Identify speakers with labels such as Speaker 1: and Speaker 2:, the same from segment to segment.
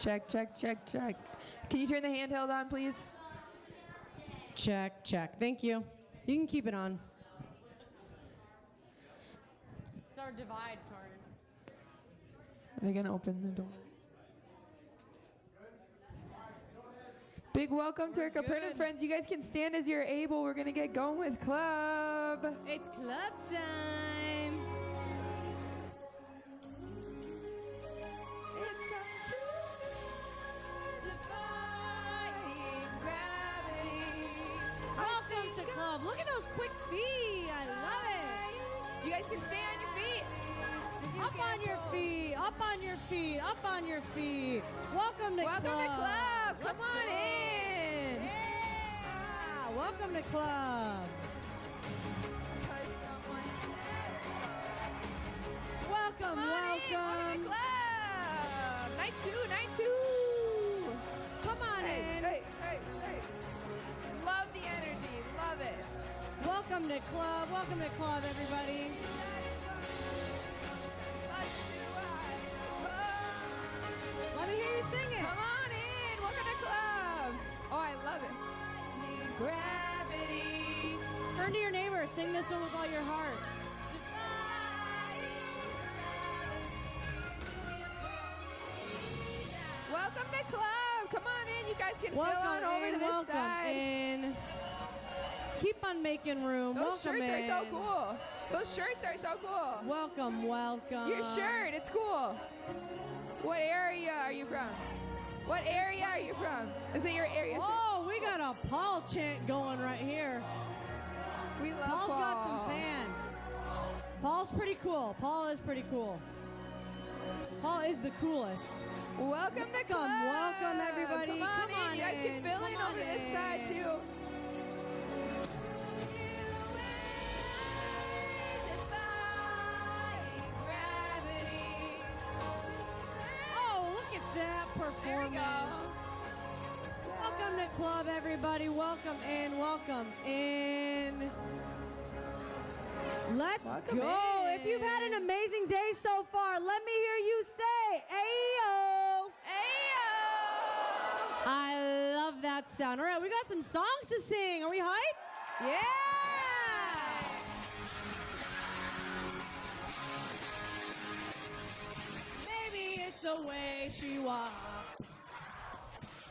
Speaker 1: Check, check, check, check. Can you turn the handheld on, please?
Speaker 2: Check, check. Thank you. You can keep it on. It's our divide card.
Speaker 1: Are they going to open the doors? Big welcome to our Capernaum friends. You guys can stand as you're able. We're going to get going with club.
Speaker 2: It's club time.
Speaker 1: It's time to defy gravity.
Speaker 2: Welcome to club. Look at those quick feet. I love it.
Speaker 1: You guys can stay on your feet.
Speaker 2: Up on your feet. Up on your feet. Up on your feet. Welcome to club.
Speaker 1: Welcome to club. Come
Speaker 2: Let's
Speaker 1: on
Speaker 2: go.
Speaker 1: in.
Speaker 2: Yeah. Welcome to club. Welcome,
Speaker 1: Come on in. Welcome to
Speaker 2: welcome.
Speaker 1: club. Night two.
Speaker 2: Come on in.
Speaker 1: Hey. Love the energy. Love it.
Speaker 2: Welcome to club. Welcome to club, everybody. Let me hear you sing it.
Speaker 1: Come on in. Welcome to club. Oh, I love it. Gravity.
Speaker 2: Turn to your neighbor. Sing this one with all your heart.
Speaker 1: Welcome to club. Come on in. You guys can
Speaker 2: Welcome
Speaker 1: fill on over
Speaker 2: in.
Speaker 1: to this
Speaker 2: Welcome
Speaker 1: side.
Speaker 2: in. Keep on making room.
Speaker 1: Those
Speaker 2: welcome
Speaker 1: shirts
Speaker 2: in.
Speaker 1: are so cool. Those shirts are so cool.
Speaker 2: Welcome, welcome.
Speaker 1: Your shirt, it's cool. What area are you from? What area are you from? Is it your area?
Speaker 2: Oh, we got a Paul chant going right here.
Speaker 1: We love
Speaker 2: Paul's
Speaker 1: Paul.
Speaker 2: got some fans. Paul's pretty cool. Paul is pretty cool. Paul is the coolest.
Speaker 1: Welcome to club.
Speaker 2: Welcome everybody.
Speaker 1: Come on in. You guys can fill
Speaker 2: Come
Speaker 1: in
Speaker 2: on
Speaker 1: over this
Speaker 2: in.
Speaker 1: side too.
Speaker 2: Oh, look at that performance. Welcome to club, everybody. Welcome in. Welcome in. Let's
Speaker 1: Welcome
Speaker 2: go.
Speaker 1: in.
Speaker 2: If you've had an amazing day so far, let me hear you say, Ayo.
Speaker 1: Ayo!
Speaker 2: I love that sound. All right, we got some songs to sing. Are we hype? Yeah! Maybe it's the way she walked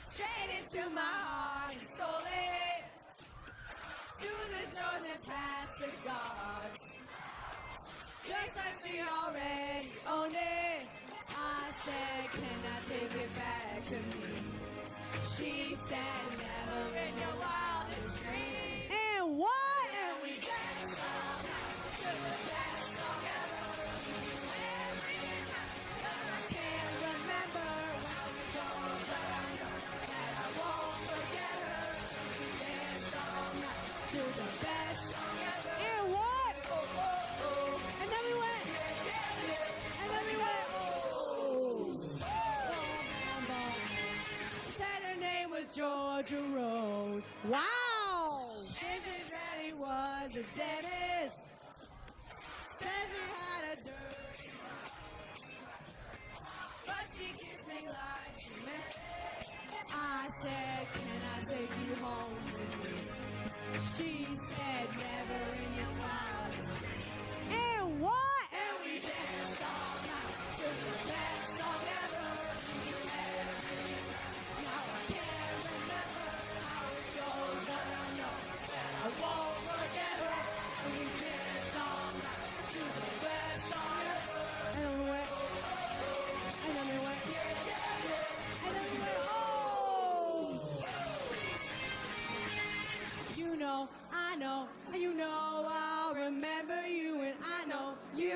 Speaker 2: straight into my heart and stole it through the doors and past the guards. Just like she already owned it. I said, can I take it back to me? She said, never in your wildest dreams. And what? And we danced all night to the best song ever. Every night, I can't remember when we go, but I know that I won't forget her. We danced all night to the best song ever. And what? Oh, oh, oh. And then we went. And then we went. Said her name was Georgia Rose. Wow! Ginger Daddy was a dentist. Said she had a dirty mouth, but she kissed me like she meant it. I said, can I take you home with me? She said, never in your wildest dreams. And what? And we danced all night to the best song ever. Now I can't remember how it goes, but I know that I won't forget her. And we danced all night to the best song ever. And then we went. And then we went. And then we went. Oh! You know, I know, you know, I'll remember you, and I know you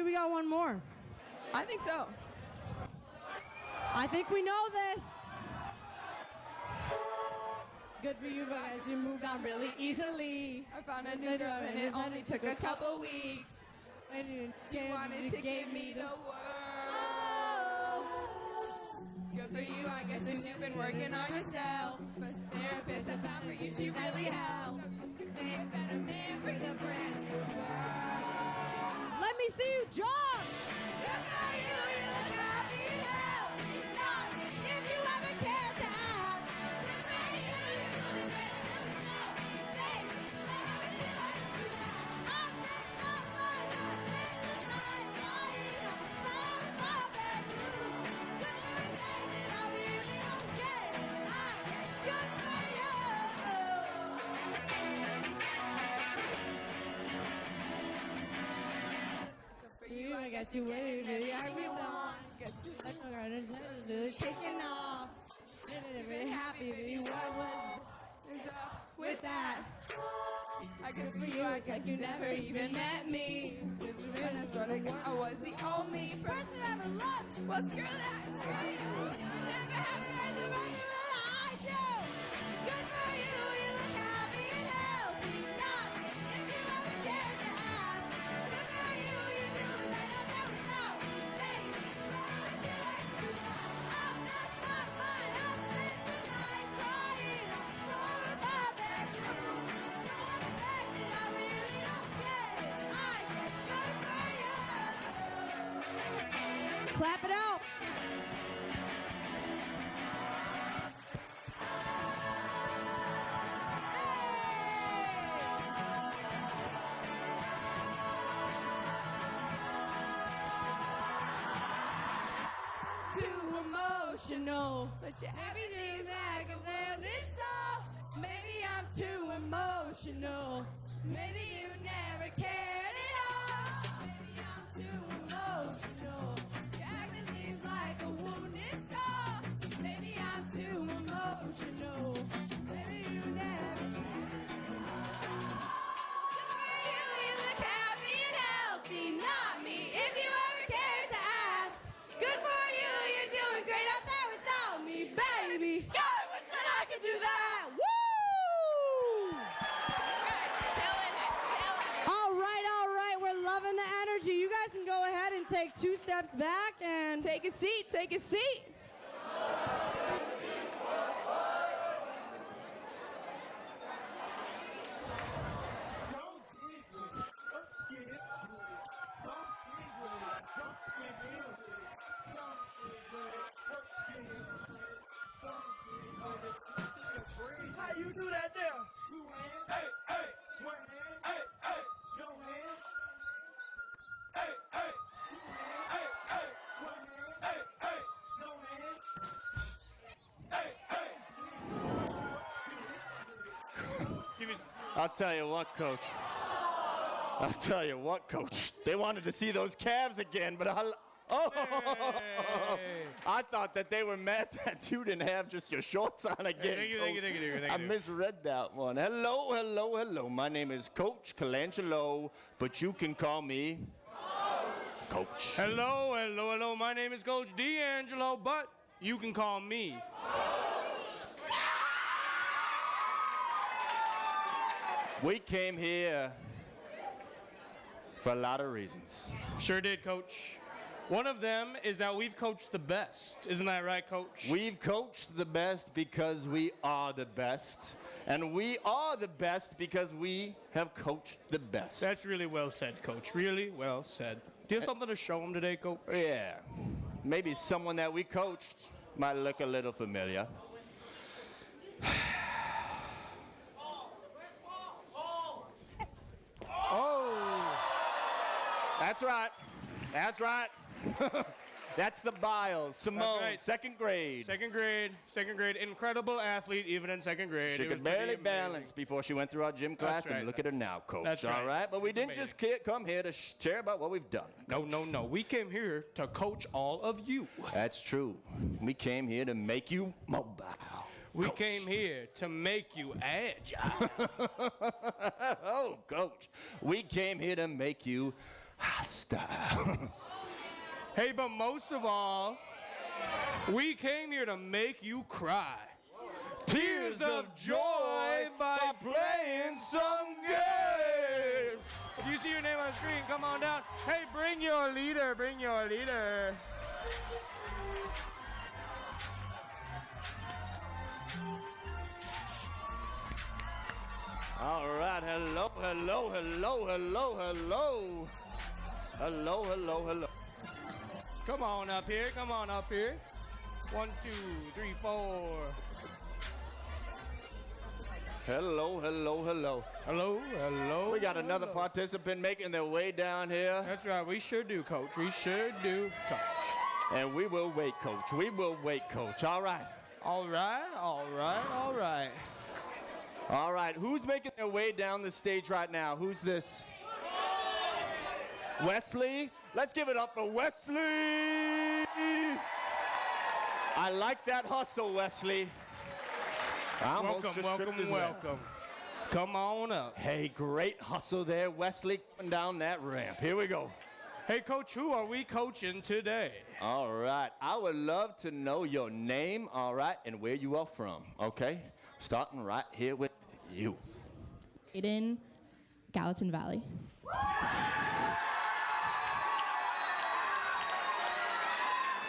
Speaker 2: you we got one more.
Speaker 1: I think so.
Speaker 2: I think we know this. Good for you guys, you moved on really easily.
Speaker 1: I found a new girl and it only took a couple weeks.
Speaker 2: And you
Speaker 1: Wanted to give me the world. Good for you, I guess since you've been working on yourself. But therapist, it's time for you, she really helped. They a better man for the brand new girl.
Speaker 2: Let me see you jump.
Speaker 1: Good for you, you look happy and healthy. Not if you ever care to ask. Good for you, you're doing great. Hey, let me wish you luck. I'm just not fun. I spent this night crying on the floor of my bedroom. Good for you, and I really don't get it. I guess good for you. Good for you, I guess you waited everyone. Guess you
Speaker 2: Taking off. Very happy to be what was
Speaker 1: is up with that. I guess for you, I guess you never even met me. And I sort of I was the only person I ever loved. Well, screw that. Screw you. You never have to hear the rest of it. I do. Good for you. You look happy and healthy. Not if you ever cared to ask. Good for you. You're doing right up there with no. Baby, promise you I'm just not fine. I spent the night crying on the floor of my bedroom. Someone affected, I really don't get it. I guess good for you.
Speaker 2: clap it out.
Speaker 1: Too emotional, but you everything's back and then it's so. Maybe I'm too emotional. Maybe you never cared at all. Maybe I'm too emotional. Your acting seems like a wounded soul. Maybe I'm too emotional. Maybe you never cared. Good for you, you look happy and healthy. Not me, if you ever cared to ask. Good for you, you're doing great out there without me, baby. God, I wish that I could do that. Woo! Killing it.
Speaker 2: All right, we're loving the energy. You guys can go ahead and take 2 steps back and
Speaker 1: Take a seat, take a seat.
Speaker 3: How you do that there? 2 hands. Hey, hey. 1 hand. Hey, hey. No hands. Hey, hey. 2 hands. Hey, hey. 1 hand. Hey, hey. No hands. Hey, hey.
Speaker 4: I'll tell you what, Coach. I'll tell you what, Coach. They wanted to see those calves again, but I thought that they were mad that you didn't have just your shorts on again.
Speaker 3: Thank you,
Speaker 4: Coach.
Speaker 3: thank you, thank you, thank
Speaker 4: I
Speaker 3: you.
Speaker 4: misread that one. Hello, hello, hello. My name is Coach Colangelo, but you can call me Coach.
Speaker 3: Hello, hello, hello. My name is Coach D'Angelo, but you can call me.
Speaker 4: We came here for a lot of reasons.
Speaker 3: Sure did, Coach. One of them is that we've coached the best. Isn't that right, Coach?
Speaker 4: We've coached the best because we are the best. And we are the best because we have coached the best.
Speaker 3: That's really well said, Coach. Really well said. Do you have something to show them today, Coach?
Speaker 4: Yeah. Maybe someone that we coached might look a little familiar. Oh. That's right. That's right. That's the Biles. Simone,
Speaker 3: right.
Speaker 4: second grade.
Speaker 3: Second grade. Incredible athlete, even in second grade.
Speaker 4: She
Speaker 3: It was
Speaker 4: could barely
Speaker 3: pretty amazing.
Speaker 4: balance before she went through our gym class,
Speaker 3: right.
Speaker 4: and look at her now, Coach.
Speaker 3: That's
Speaker 4: All
Speaker 3: right.
Speaker 4: right? But we
Speaker 3: It's
Speaker 4: didn't
Speaker 3: amazing.
Speaker 4: just come here to share about what we've done.
Speaker 3: No. We came here to coach all of you.
Speaker 4: That's true. We came here to make you mobile.
Speaker 3: We
Speaker 4: Coach.
Speaker 3: came here to make you agile.
Speaker 4: Oh, Coach. We came here to make you Hostile.
Speaker 3: Hey, but most of all, we came here to make you cry.
Speaker 4: Tears of joy by playing some games.
Speaker 3: If you see your name on the screen, come on down. Hey, bring your leader, bring your leader.
Speaker 4: All right, hello, hello, hello, hello, hello. Hello, hello, hello.
Speaker 3: Come on up here, come on up here. 1, 2, 3, 4.
Speaker 4: Hello, hello, hello.
Speaker 3: Hello, hello.
Speaker 4: We got another
Speaker 3: hello.
Speaker 4: participant making their way down here.
Speaker 3: That's right, we sure do, Coach. We sure do, Coach.
Speaker 4: And we will wait, Coach. We will wait, Coach. All right.
Speaker 3: All right, all right, all right.
Speaker 4: All right. Who's making their way down the stage right now? Who's this? Wesley? Let's give it up for Wesley. I like that hustle, Wesley. I almost
Speaker 3: Welcome,
Speaker 4: just
Speaker 3: welcome,
Speaker 4: tripped as well.
Speaker 3: welcome. Come on up.
Speaker 4: Hey, great hustle there, Wesley, coming down that ramp. Here we go.
Speaker 3: Hey, Coach, who are we coaching today?
Speaker 4: All right. I would love to know your name, all right, and where you are from, okay? Starting right here with you.
Speaker 1: Aiden, Gallatin Valley.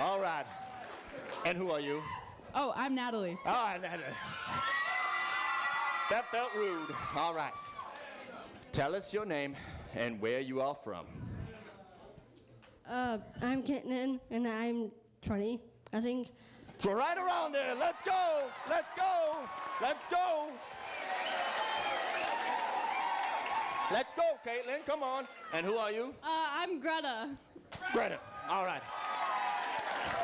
Speaker 4: All right. And who are you?
Speaker 1: Oh, I'm Natalie.
Speaker 4: All right. That felt rude. All right. Tell us your name and where you are from.
Speaker 2: I'm Caitlin, and I'm 20, I think.
Speaker 4: So right around there. Let's go. Let's go. Let's go. Let's go, Caitlin. Come on. And who are you?
Speaker 1: I'm Greta.
Speaker 4: Greta. All right.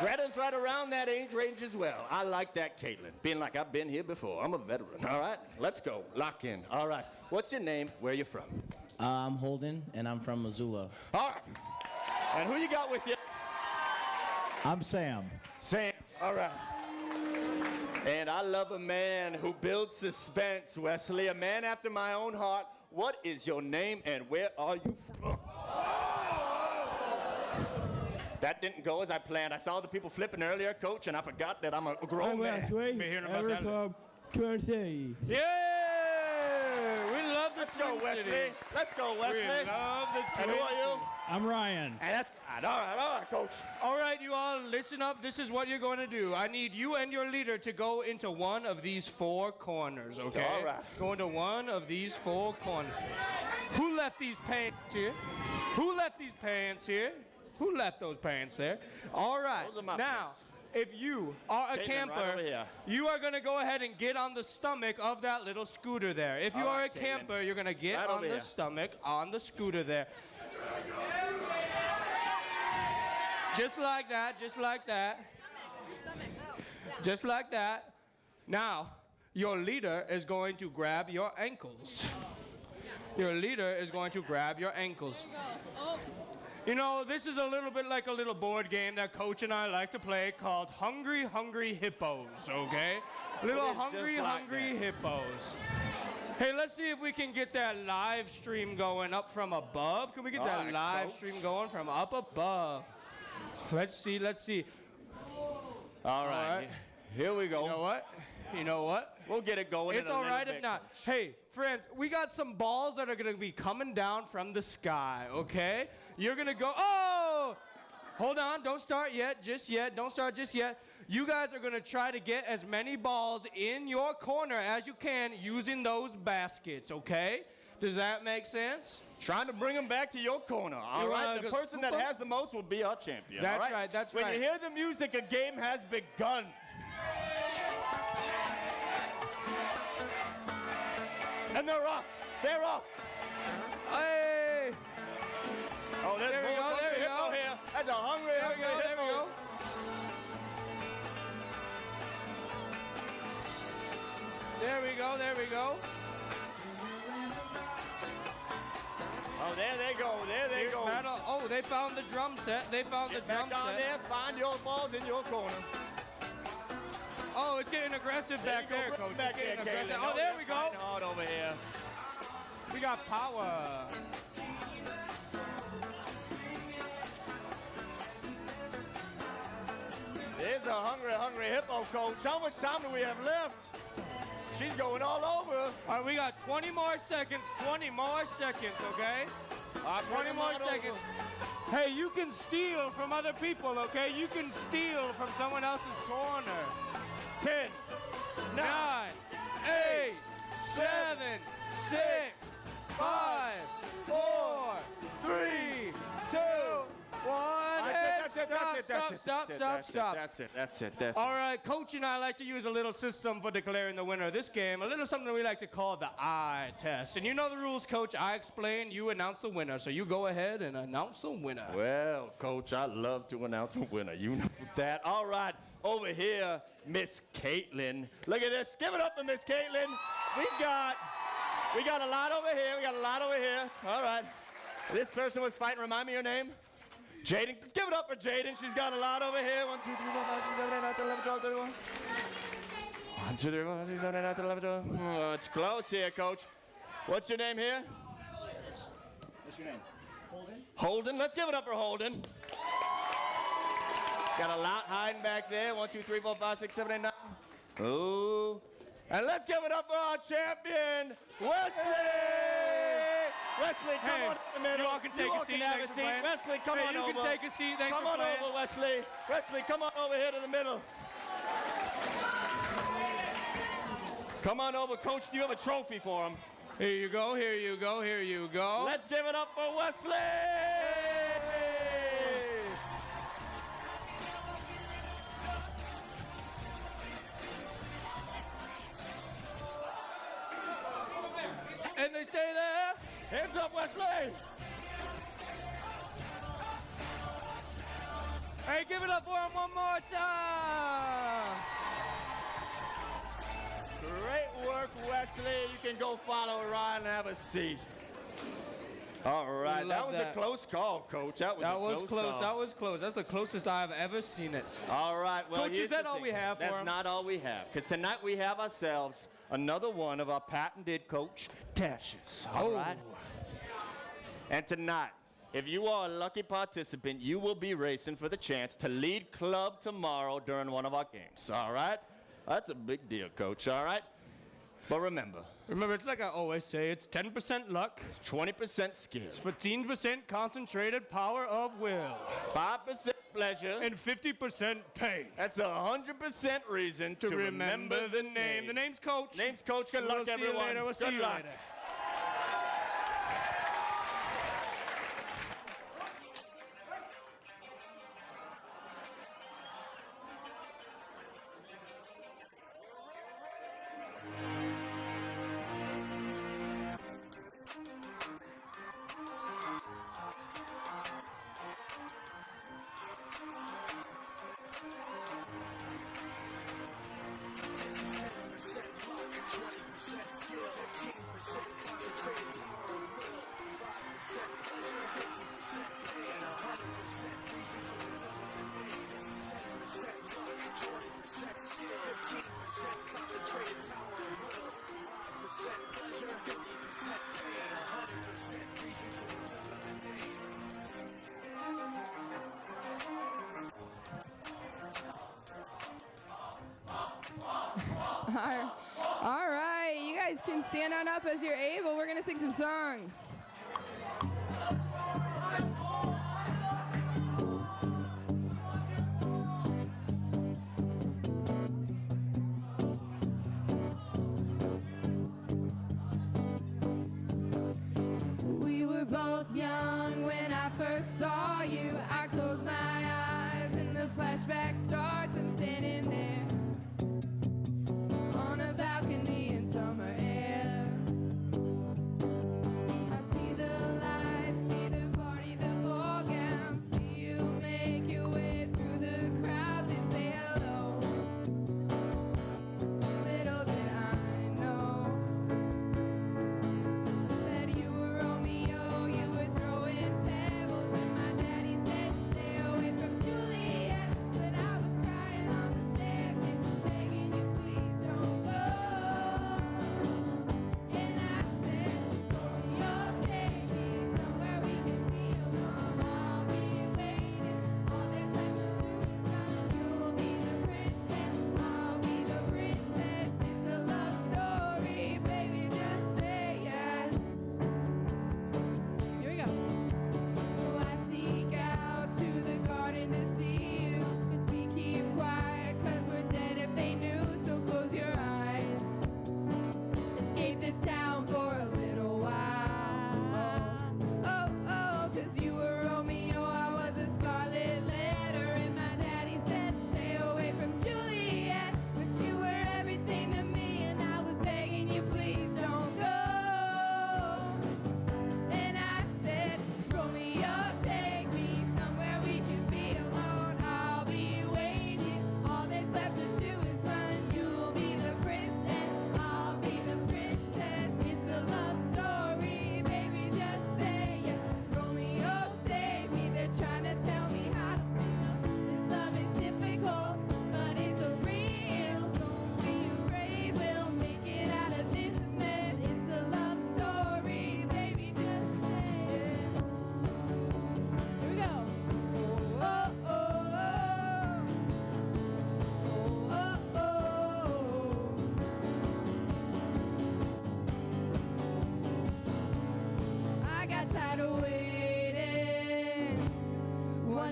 Speaker 4: Greta's right around that age range as well. I like that, Caitlin. Being like I've been here before. I'm a veteran. All right. Let's go. Lock in. All right. What's your name? Where you from?
Speaker 5: I'm Holden, and I'm from Missoula.
Speaker 4: All right. And who you got with you?
Speaker 5: I'm Sam.
Speaker 4: Sam. All right. And I love a man who builds suspense, Wesley. A man after my own heart. What is your name and where are you from? That didn't go as I planned. I saw the people flipping earlier, Coach, and I forgot that I'm a grown man.
Speaker 3: Been hearing about that.
Speaker 6: from Twin Cities.
Speaker 3: Yeah! We love the
Speaker 4: Let's go,
Speaker 3: Twin
Speaker 4: Wesley.
Speaker 3: Cities.
Speaker 4: Let's go, Wesley.
Speaker 3: We love the
Speaker 4: And
Speaker 3: Twin
Speaker 4: who are you?
Speaker 6: I'm Ryan.
Speaker 4: And that's right. All right, Coach.
Speaker 3: All right, you all, listen up. This is what you're going to do. I need you and your leader to go into one of these 4 corners, okay?
Speaker 4: All right.
Speaker 3: Go into one of these 4 corners. Who left these pants here? Who left these pants here? Who left those pants there? All right.
Speaker 4: Those are my
Speaker 3: now,
Speaker 4: pants.
Speaker 3: if you are a
Speaker 4: Caitlin, right
Speaker 3: camper,
Speaker 4: over here.
Speaker 3: you are going to go ahead and get on the stomach of that little scooter there. If you
Speaker 4: All
Speaker 3: are
Speaker 4: right,
Speaker 3: a
Speaker 4: Caitlin.
Speaker 3: camper, you're going to get
Speaker 4: Right
Speaker 3: on
Speaker 4: over
Speaker 3: the
Speaker 4: here.
Speaker 3: stomach on the scooter there. Just like that, just like that. Just like that. Now, your leader is going to grab your ankles. Your leader is going to grab your ankles. You know, this is a little bit like a little board game that Coach and I like to play called Hungry, Hungry Hippos, okay? Little
Speaker 4: It is
Speaker 3: hungry,
Speaker 4: just like
Speaker 3: hungry
Speaker 4: that.
Speaker 3: hippos. Hey, let's see if we can get that live stream going up from above. Can we get
Speaker 4: All
Speaker 3: that
Speaker 4: right,
Speaker 3: live
Speaker 4: Coach.
Speaker 3: stream going from up above? Let's see, let's see.
Speaker 4: All right.
Speaker 3: right.
Speaker 4: Here we go.
Speaker 3: You know what? You know what?
Speaker 4: We'll get it going.
Speaker 3: It's
Speaker 4: in a
Speaker 3: all
Speaker 4: little
Speaker 3: right
Speaker 4: bit,
Speaker 3: if not.
Speaker 4: Coach.
Speaker 3: Hey, friends, we got some balls that are going to be coming down from the sky, okay? You're going to go, oh! Hold on, don't start yet, just yet. Don't start just yet. You guys are going to try to get as many balls in your corner as you can using those baskets, okay? Does that make sense?
Speaker 4: Trying to bring them back to your corner. All
Speaker 3: You
Speaker 4: right.
Speaker 3: wanna
Speaker 4: The
Speaker 3: go
Speaker 4: person that
Speaker 3: scoop 'em?
Speaker 4: has the most will be our champion.
Speaker 3: That's
Speaker 4: all right?
Speaker 3: right, that's
Speaker 4: when
Speaker 3: right.
Speaker 4: you hear the music, a game has begun. And they're off. They're off.
Speaker 3: Hey!
Speaker 4: Oh, there's
Speaker 3: There we
Speaker 4: more
Speaker 3: go,
Speaker 4: hungry
Speaker 3: there we
Speaker 4: hippo
Speaker 3: go.
Speaker 4: here. That's a hungry,
Speaker 3: There we
Speaker 4: hungry
Speaker 3: go,
Speaker 4: hippo.
Speaker 3: there we go. There we go, there we go.
Speaker 4: Oh, there they go. There they
Speaker 3: Here's
Speaker 4: go.
Speaker 3: Matt- Oh, they found the drum set. They found
Speaker 4: Get
Speaker 3: the drum
Speaker 4: back down
Speaker 3: set.
Speaker 4: there. Find your balls in your corner.
Speaker 3: Oh, it's getting aggressive
Speaker 4: There
Speaker 3: back
Speaker 4: you go.
Speaker 3: there,
Speaker 4: Bring
Speaker 3: Coach.
Speaker 4: them back
Speaker 3: It's
Speaker 4: there,
Speaker 3: getting aggressive.
Speaker 4: Caitlin.
Speaker 3: Oh, there
Speaker 4: they're
Speaker 3: we go.
Speaker 4: fighting hard over here.
Speaker 3: We got power.
Speaker 4: hungry, hungry hippo, Coach. How much time do we have left? She's going all over.
Speaker 6: All right, we got 20 more seconds. 20 more seconds, okay? 20 more seconds. Hey, you can steal from other people, okay? You can steal from someone else's corner. 10, 9, 8, 7, 6, 5, 4, 3, 2, 1. Stop.
Speaker 4: That's it.
Speaker 6: All right, Coach and I like to use a little system for declaring the winner of this game, a little something we like to call the eye test. And you know the rules, Coach. I explain, you announce the winner. So you go ahead and announce the winner.
Speaker 4: Well, Coach, I love to announce a winner. You know that. All right, over here, Miss Caitlin. Look at this. Give it up for Miss Caitlin. We got a lot over here. All right. This person was fighting. Remind me your name. Jaden. Give it up for Jaden. She's got a lot over here. 1, 2, 3, 4, 5, 6, 7, 8, 9, 10, 11, 12, 13. 1, 2, 3, 4, 5, 6, 7, 8, 9, 10, 11, 12. Oh, it's close here, Coach. What's your name here?
Speaker 5: What's your name? Holden.
Speaker 4: Holden. Let's give it up for Holden. Got a lot hiding back there. 1, 2, 3, 4, 5, 6, 7, 8, 9. Ooh. And let's give it up for our champion, Wesley. Wesley, come on in the middle.
Speaker 6: You all can take a seat.
Speaker 4: Have a seat. Wesley, come on over.
Speaker 6: You can take a seat. Thanks
Speaker 4: come
Speaker 6: for
Speaker 4: on
Speaker 6: playing.
Speaker 4: over, Wesley. Wesley, come on over here to the middle. Come on over, Coach. Do you have a trophy for him?
Speaker 6: Here you go.
Speaker 4: Let's give it up for Wesley.
Speaker 6: And they stay there.
Speaker 4: Hands up, Wesley.
Speaker 6: Hey, give it up for him one more time.
Speaker 4: Great work, Wesley. You can go follow Ryan and have a seat. All right, that was a close call, Coach. That was close.
Speaker 6: That was close. That's the closest I've ever seen it.
Speaker 4: All right, well,
Speaker 6: Coach, is that all we have for him?
Speaker 4: That's not all we have, because tonight we have ourselves another one of our patented Coach Dashes. All right? And tonight, if you are a lucky participant, you will be racing for the chance to lead club tomorrow during one of our games. All right? That's a big deal, Coach. All right? But remember,
Speaker 6: it's like I always say, it's 10% luck,
Speaker 4: 20% skill,
Speaker 6: 15% concentrated power of will,
Speaker 4: 5% pleasure,
Speaker 6: and 50% pain.
Speaker 4: That's 100% reason to remember the name.
Speaker 6: The name's Coach.
Speaker 4: Name's Coach. Good luck, everyone.
Speaker 6: We'll see you later.
Speaker 2: All right, you guys can stand on up as you're able. We're gonna sing some songs. We were both young when I first saw you. I closed my eyes and the flashback starts. I'm standing there on a balcony in summer air. I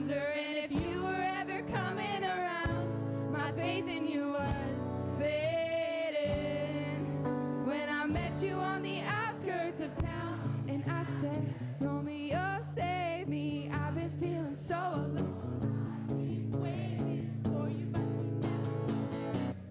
Speaker 1: wondering if you were ever coming around. My faith in you was fading when I met you on the outskirts of town, and I said, Romeo, save me. I've been feeling so alone. Waiting for you, but you never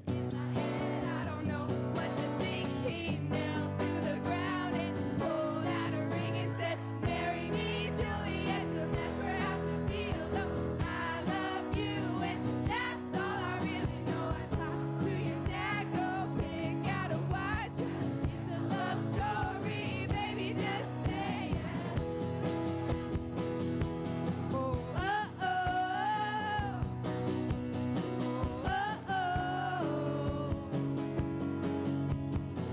Speaker 1: in my head. I don't know what to think. He knelt to the ground and pulled out a ring and said, marry me, Juliet. You'll never have to be alone. I love you, and that's all I really know. I talked to your dad. Go pick out a white dress. It's a love story, baby. Just say yes. Oh, oh, oh. Oh, oh, oh.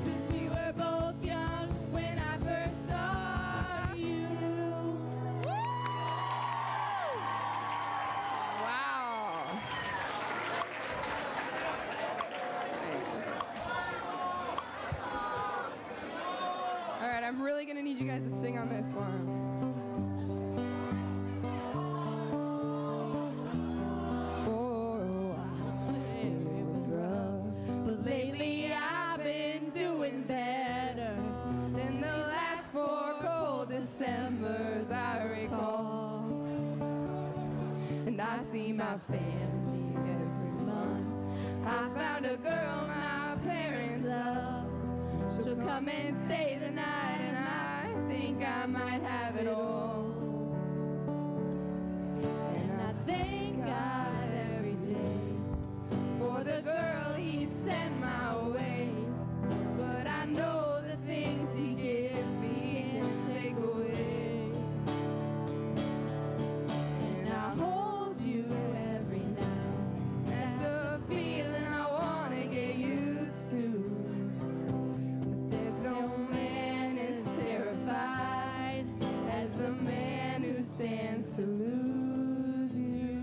Speaker 1: 'Cause we were both young when I first saw you. Wow. All right, I'm really gonna need you guys to sing on this one. Oh, it was rough, but lately I've been doing better than the last 4 cold Decembers I recall. And I see my family every month. I found a girl my parents love. She'll come and stay the night, and I think I might have it all. And I thank God every day for the girl He sent my way. But I know the things He gives me can take away. And I hold you every night. That's a feeling I wanna get used to. But there's no man as terrified as the man who stands to lose you.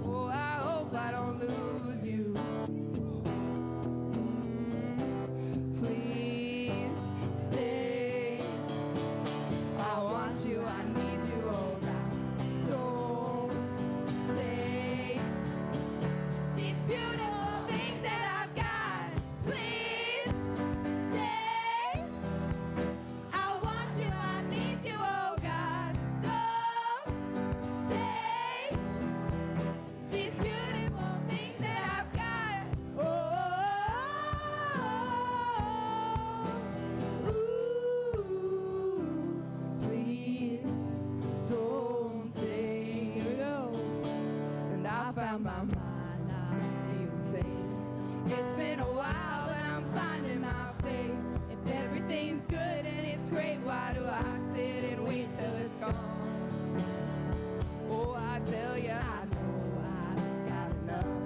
Speaker 1: Oh, I hope I don't lose you. Please stay. I want you, I need you, oh God. Don't say these beautiful things that I've got. Please stay. I want you, I need you, oh God. Don't say these beautiful things that I've got. Oh, ooh, please don't say no. And I found my mind, I feel safe. It's been a while, but I'm finding my faith. If everything's good and it's great, why do I sit and wait till it's gone? Oh, I tell you, I know I've got enough.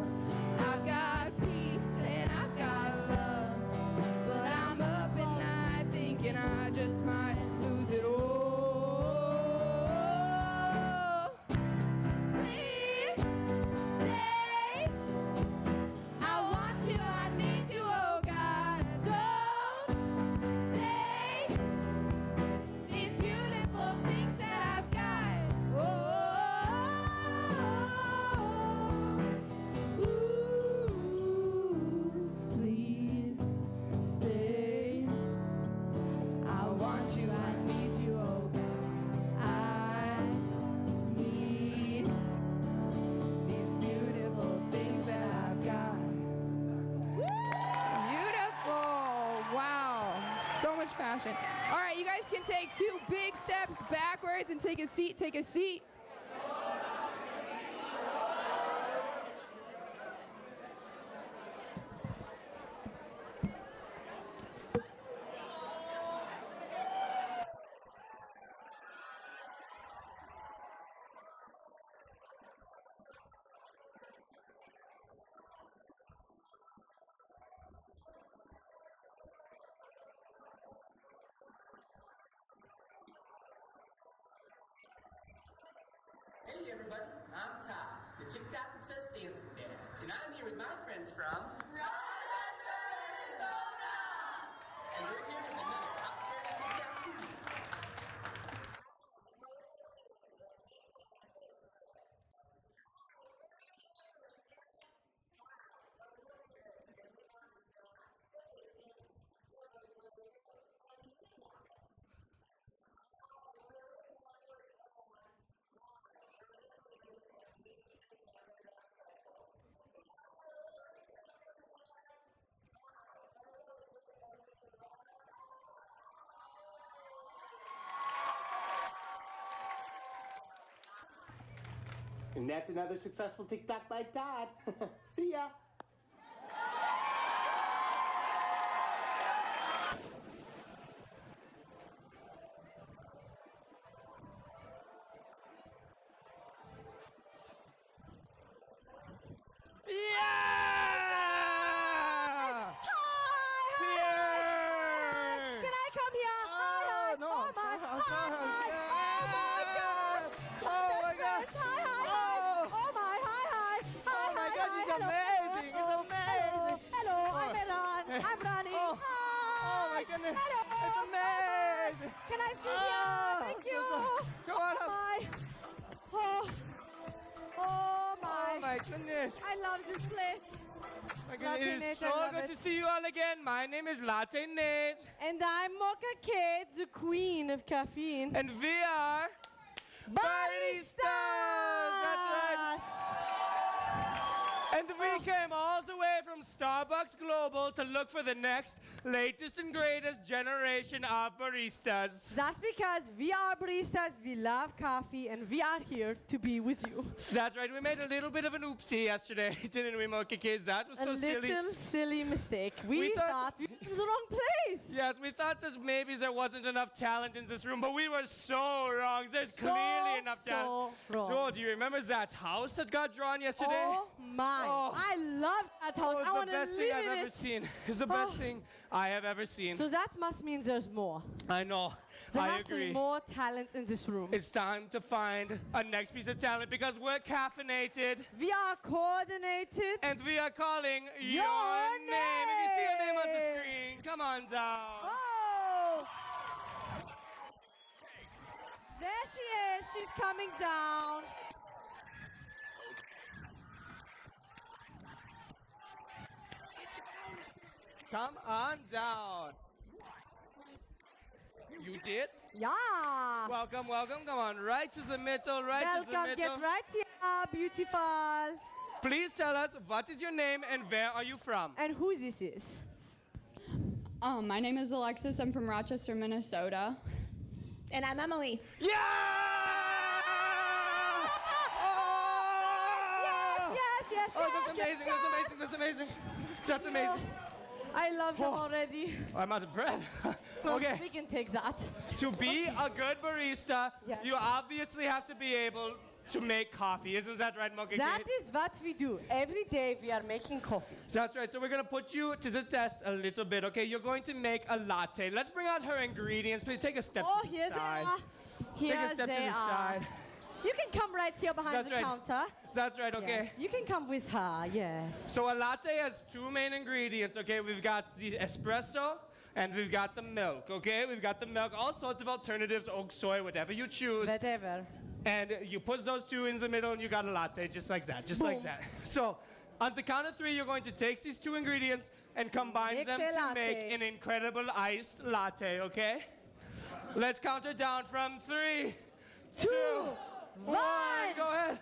Speaker 1: I've got peace and I've got love. But I'm up at night thinking I just might lose it all. Please stay. I want you, I need you, oh God. Don't take these beautiful things that I've got. Oh, ooh, please stay. I want you, I need you, oh God. I need these beautiful things that I've got. Beautiful. Wow. So much passion. All right, you guys can take 2 big steps backwards and take a seat. Take a seat.
Speaker 7: Hey everybody, I'm Todd, the TikTok obsessed dancing dad, and I'm here with my friends from Rochester, Minnesota, and we're here with another Pop Fresh TikTok crew. And that's another successful TikTok by Todd. See ya.
Speaker 6: Yeah! Pierre!
Speaker 2: Can I come here? Hi, hi.
Speaker 6: no,
Speaker 2: Oh my.
Speaker 6: I'm
Speaker 2: Hi,
Speaker 6: sorry.
Speaker 2: hi. Oh my gosh.
Speaker 6: Oh my
Speaker 2: Best
Speaker 6: God.
Speaker 2: friends. Hi, hi, hi.
Speaker 6: Oh.
Speaker 2: Oh my. Hi, hi. Hi,
Speaker 6: Oh my
Speaker 2: hi,
Speaker 6: God,
Speaker 2: hi.
Speaker 6: she's
Speaker 2: Hello.
Speaker 6: amazing. It's
Speaker 2: Hello.
Speaker 6: amazing.
Speaker 2: Hello.
Speaker 6: Oh.
Speaker 2: I'm Eran.
Speaker 6: Hey.
Speaker 2: I'm running.
Speaker 6: Oh.
Speaker 2: Hi.
Speaker 6: Oh my goodness.
Speaker 2: Hello.
Speaker 6: It's amazing.
Speaker 2: Can I squeeze you?
Speaker 6: Oh,
Speaker 2: Thank
Speaker 6: so
Speaker 2: you.
Speaker 6: sorry. Go on up.
Speaker 2: My. Oh. Oh my.
Speaker 6: Oh my goodness.
Speaker 2: I love this place.
Speaker 6: My goodness. It
Speaker 2: Latte
Speaker 6: is
Speaker 2: Nate, I
Speaker 6: so
Speaker 2: love
Speaker 6: good
Speaker 2: it.
Speaker 6: to see you all again. My name is Latte Nate.
Speaker 2: And I'm Mocha Kate, the queen of caffeine.
Speaker 6: And we are
Speaker 2: Baristas!
Speaker 6: That's right. And we came all the way from Starbucks Global to look for the next, latest and greatest generation of baristas.
Speaker 2: That's because we are baristas, we love coffee, and we are here to be with you.
Speaker 6: That's right. We made a little bit of an oopsie yesterday, didn't we, Mocha Kids? That was
Speaker 2: A
Speaker 6: so silly.
Speaker 2: little silly mistake. We
Speaker 6: We thought-
Speaker 2: thought we were in the wrong place.
Speaker 6: Yes, we thought that maybe there wasn't enough talent in this room, but we were so wrong. There's
Speaker 2: So,
Speaker 6: clearly enough
Speaker 2: so
Speaker 6: talent.
Speaker 2: wrong.
Speaker 6: Joel, do you remember that house that got drawn yesterday?
Speaker 2: Oh my.
Speaker 6: Oh.
Speaker 2: I love that house. I
Speaker 6: It was
Speaker 2: want
Speaker 6: the
Speaker 2: to
Speaker 6: best thing
Speaker 2: live
Speaker 6: I've
Speaker 2: in
Speaker 6: ever
Speaker 2: it.
Speaker 6: seen. It's the best
Speaker 2: Oh.
Speaker 6: thing I have ever seen.
Speaker 2: So that must mean there's more.
Speaker 6: I know.
Speaker 2: There
Speaker 6: I
Speaker 2: has to be
Speaker 6: agree.
Speaker 2: more talent in this room.
Speaker 6: It's time to find a next piece of talent because we're caffeinated
Speaker 2: We are coordinated.
Speaker 6: and we are calling your name. If you see your name on the screen, come on down.
Speaker 2: Oh! There she is. She's coming down.
Speaker 6: Come on down. You did?
Speaker 2: Yeah.
Speaker 6: Welcome, welcome. Come on, right to the middle, right to the
Speaker 2: Welcome.
Speaker 6: middle.
Speaker 2: Get right here, beautiful.
Speaker 6: Please tell us what is your name and where are you from?
Speaker 2: And who this is?
Speaker 1: My name is Alexis. I'm from Rochester, Minnesota.
Speaker 8: And I'm Emily.
Speaker 6: Yeah! Oh!
Speaker 2: Yes, yes,
Speaker 6: Oh, that's
Speaker 2: yes,
Speaker 6: amazing,
Speaker 2: yes,
Speaker 6: that's amazing, that's amazing. That's amazing.
Speaker 2: I love them
Speaker 6: Oh.
Speaker 2: already.
Speaker 6: I'm out of breath. Okay.
Speaker 2: We can take that.
Speaker 6: To be a good barista,
Speaker 2: Yes.
Speaker 6: you obviously have to be able to make coffee. Isn't that right, Mocha
Speaker 2: That
Speaker 6: Kate?
Speaker 2: is what we do. Every day we are making coffee.
Speaker 6: That's right. So we're gonna put you to the test a little bit, okay? You're going to make a latte. Let's bring out her ingredients. Please take a step
Speaker 2: Oh,
Speaker 6: to the
Speaker 2: here they
Speaker 6: side.
Speaker 2: are. Here
Speaker 6: Take a step
Speaker 2: they
Speaker 6: to the
Speaker 2: are.
Speaker 6: side.
Speaker 2: You can come right here behind
Speaker 6: That's
Speaker 2: the
Speaker 6: right.
Speaker 2: counter.
Speaker 6: That's right, okay?
Speaker 2: Yes, you can come with her, yes.
Speaker 6: So a latte has two main ingredients, okay? We've got the espresso and we've got the milk, okay? We've got the milk, all sorts of alternatives, oat, soy, whatever you choose.
Speaker 2: Whatever.
Speaker 6: And you put those two in the middle and you got a latte, just like that, just like
Speaker 2: Boom.
Speaker 6: that. So on the count of three, you're going to take these two ingredients and combine
Speaker 2: Mix
Speaker 6: them
Speaker 2: a
Speaker 6: to
Speaker 2: latte.
Speaker 6: make an incredible iced latte, okay? Let's count it down from 3, 2, 1. Go ahead.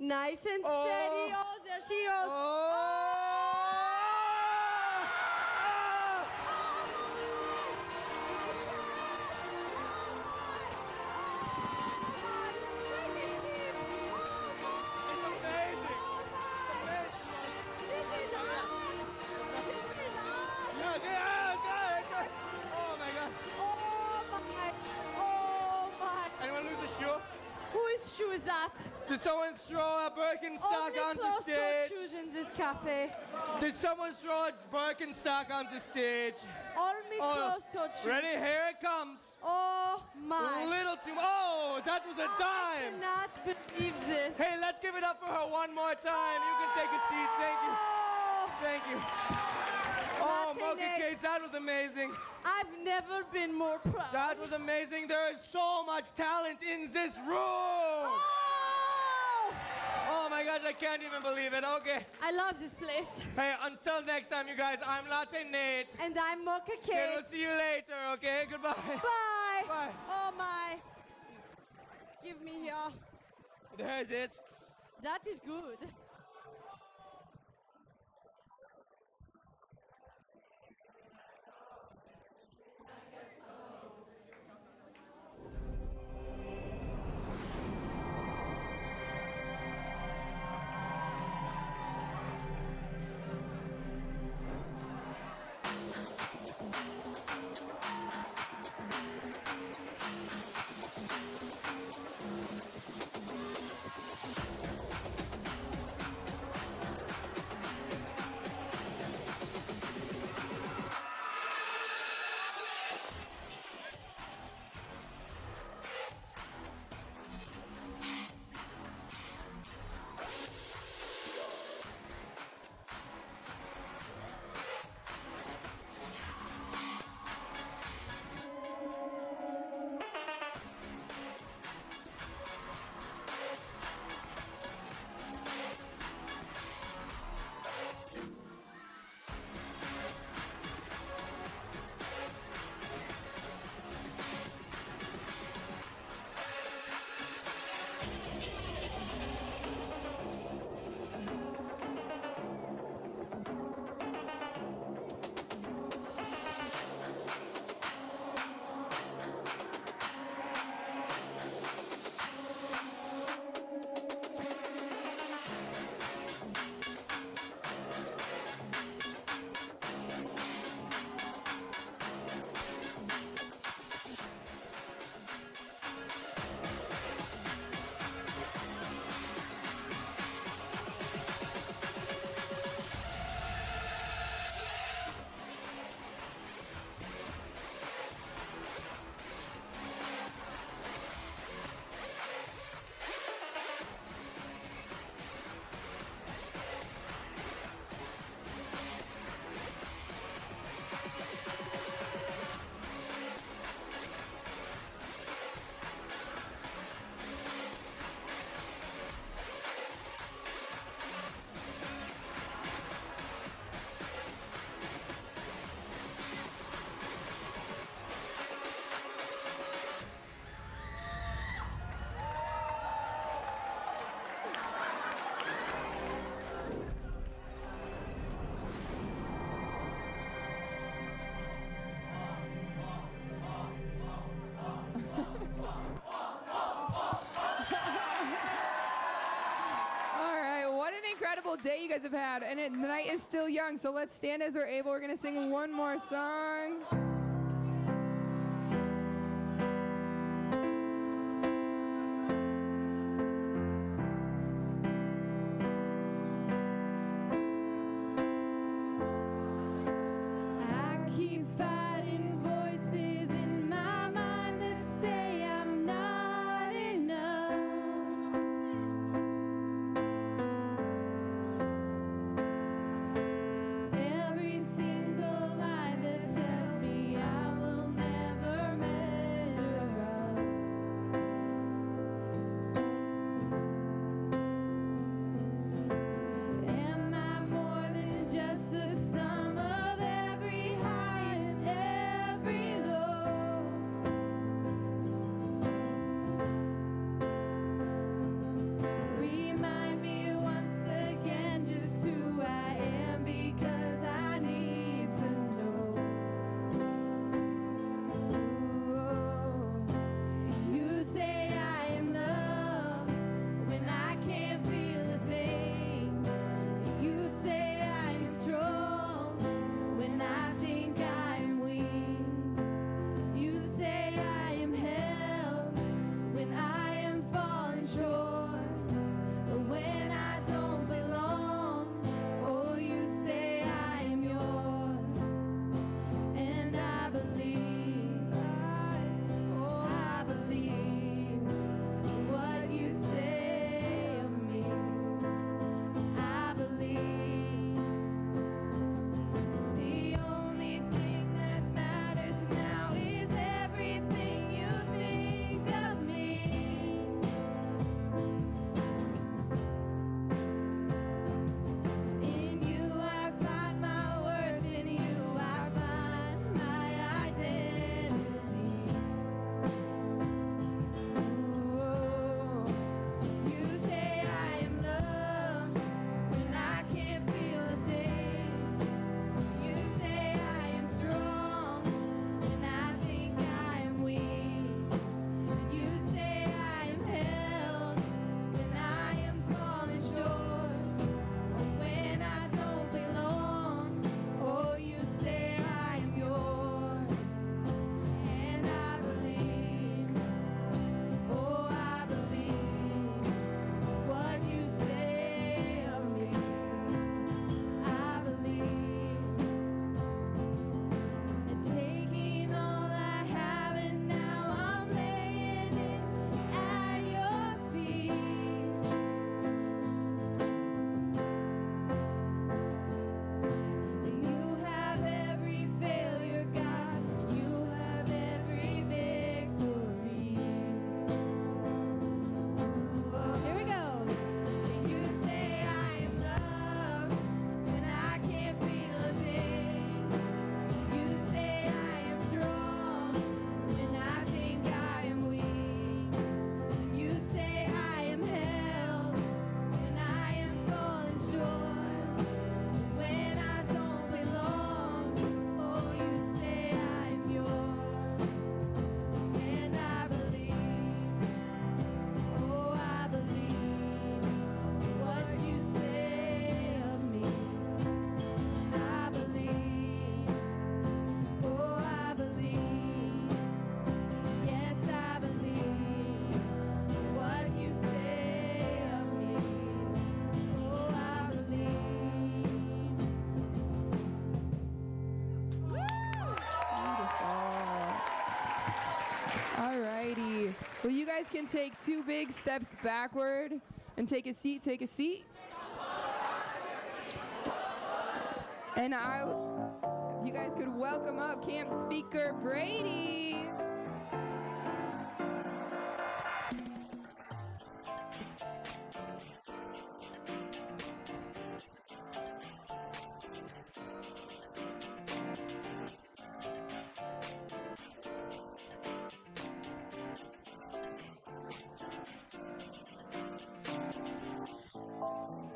Speaker 2: Nice and
Speaker 6: Oh.
Speaker 2: steady. Oh, there she goes.
Speaker 6: Oh! It's amazing. Yeah, good. Oh my God.
Speaker 2: Oh my.
Speaker 6: Anyone lose a shoe?
Speaker 2: Whose shoe is that?
Speaker 6: Did someone throw a Birkenstock
Speaker 2: Only
Speaker 6: on the
Speaker 2: closed-toed
Speaker 6: stage?
Speaker 2: shoes in this cafe.
Speaker 6: Did someone throw a Birkenstock on the stage?
Speaker 2: Only closed-toed shoes.
Speaker 6: Ready? Here it comes.
Speaker 2: Oh my.
Speaker 6: Little too. Oh, that was a
Speaker 2: I
Speaker 6: dime.
Speaker 2: cannot believe this.
Speaker 6: Hey, let's give it up for her one more time. You can take a seat. Thank you. Thank you. Oh,
Speaker 2: Latte
Speaker 6: Mocha
Speaker 2: Nate.
Speaker 6: Cake, that was amazing.
Speaker 2: I've never been more proud.
Speaker 6: That was amazing. There is so much talent in this room.
Speaker 2: Oh!
Speaker 6: Oh my gosh, I can't even believe it. Okay.
Speaker 2: I love this place.
Speaker 6: Hey, until next time, you guys, I'm Latte Nate.
Speaker 2: And I'm Mocha
Speaker 6: Okay,
Speaker 2: Kate.
Speaker 6: we'll see you later, okay? Goodbye.
Speaker 2: Bye.
Speaker 6: Bye.
Speaker 2: Oh my. Give me here.
Speaker 6: There's it.
Speaker 2: That is good. Incredible day you guys have had, and the night is still young, so let's stand as we're able. We're gonna sing one more song. I keep fighting voices in my mind that say I'm not enough. Every single lie that tells me guys can take 2 big steps backward and take a seat, take a seat. And if you guys could welcome up camp speaker Brady.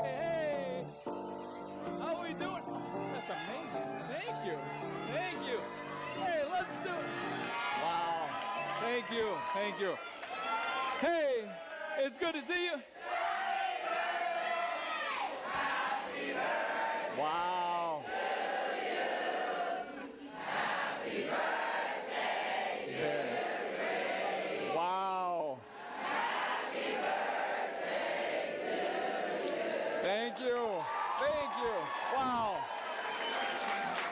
Speaker 3: Hey, how are we doing? That's amazing. Thank you. Thank you. Hey, let's do it. Wow. Thank you. Thank you. Hey, it's good to see you. Wow. Yes. Wow. Thank you. Thank you. Wow.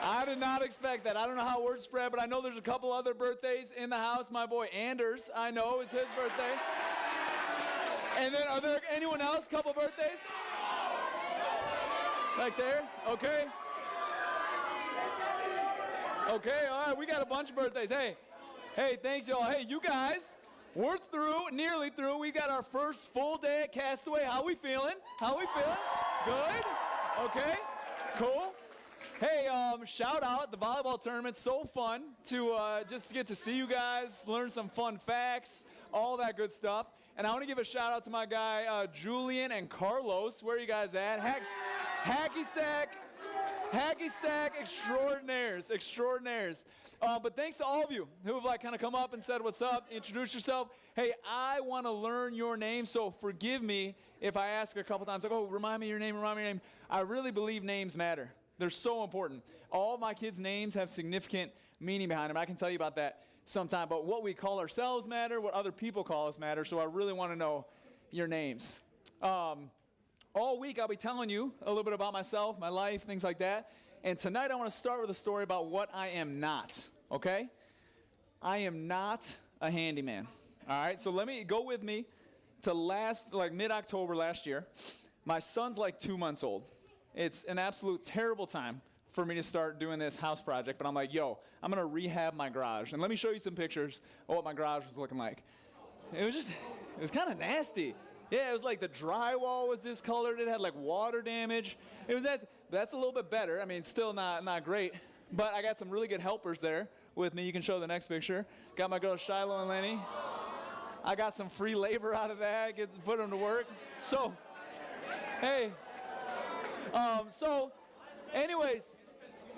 Speaker 3: I did not expect that. I don't know how word spread, but I know there's a couple other birthdays in the house. My boy Anders, I know, is his birthday. And then are there anyone else? Couple birthdays? Right there? Okay. Okay, all right, we got a bunch of birthdays. Hey, thanks y'all. Hey, you guys, we're through, nearly through. We got our first full day at Castaway. How we feeling? Good? Okay, cool. Hey, shout out the volleyball tournament. So fun to just get to see you guys, learn some fun facts, all that good stuff. And I want to give a shout out to my guy, Julian and Carlos. Where are you guys at? Hacky sack extraordinaires. But thanks to all of you who have kind of come up and said what's up, introduce yourself. Hey, I want to learn your name, so forgive me if I ask a couple times, like, oh, remind me your name. I really believe names matter. They're so important. All my kids' names have significant meaning behind them. I can tell you about that sometime, but what we call ourselves matter, what other people call us matter, so I really want to know your names. All week I'll be telling you a little bit about myself, my life, things like that. And tonight I want to start with a story about what I am not, okay? I am not a handyman, all right? So go with me to mid-October last year. My son's 2 months old. It's an absolute terrible time for me to start doing this house project, but I'm like, yo, I'm going to rehab my garage. And let me show you some pictures of what my garage was looking like. It was kind of nasty. Yeah, it was the drywall was discolored. It had water damage. That's a little bit better. I mean, still not great, but I got some really good helpers there with me. You can show the next picture. Got my girls Shiloh and Lenny. I got some free labor out of that, put them to work. So, hey, anyways,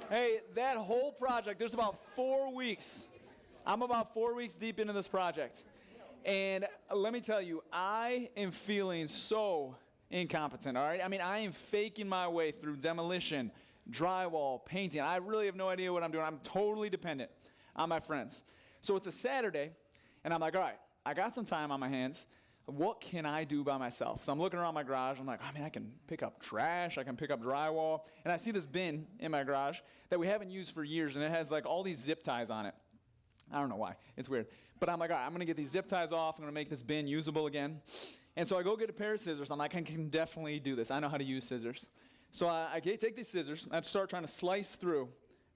Speaker 3: hey, that whole project, there's about 4 weeks. I'm about 4 weeks deep into this project. And let me tell you, I am feeling so incompetent, all right? I mean, I am faking my way through demolition, drywall, painting. I really have no idea what I'm doing. I'm totally dependent on my friends. So it's a Saturday, and I'm like, all right, I got some time on my hands. What can I do by myself? So I'm looking around my garage. I'm like, I can pick up trash. I can pick up drywall. And I see this bin in my garage that we haven't used for years, and it has all these zip ties on it. I don't know why. It's weird. But I'm like, all right, I'm going to get these zip ties off. I'm going to make this bin usable again. And so I go get a pair of scissors. I'm like, I can definitely do this. I know how to use scissors. So I take these scissors, and I start trying to slice through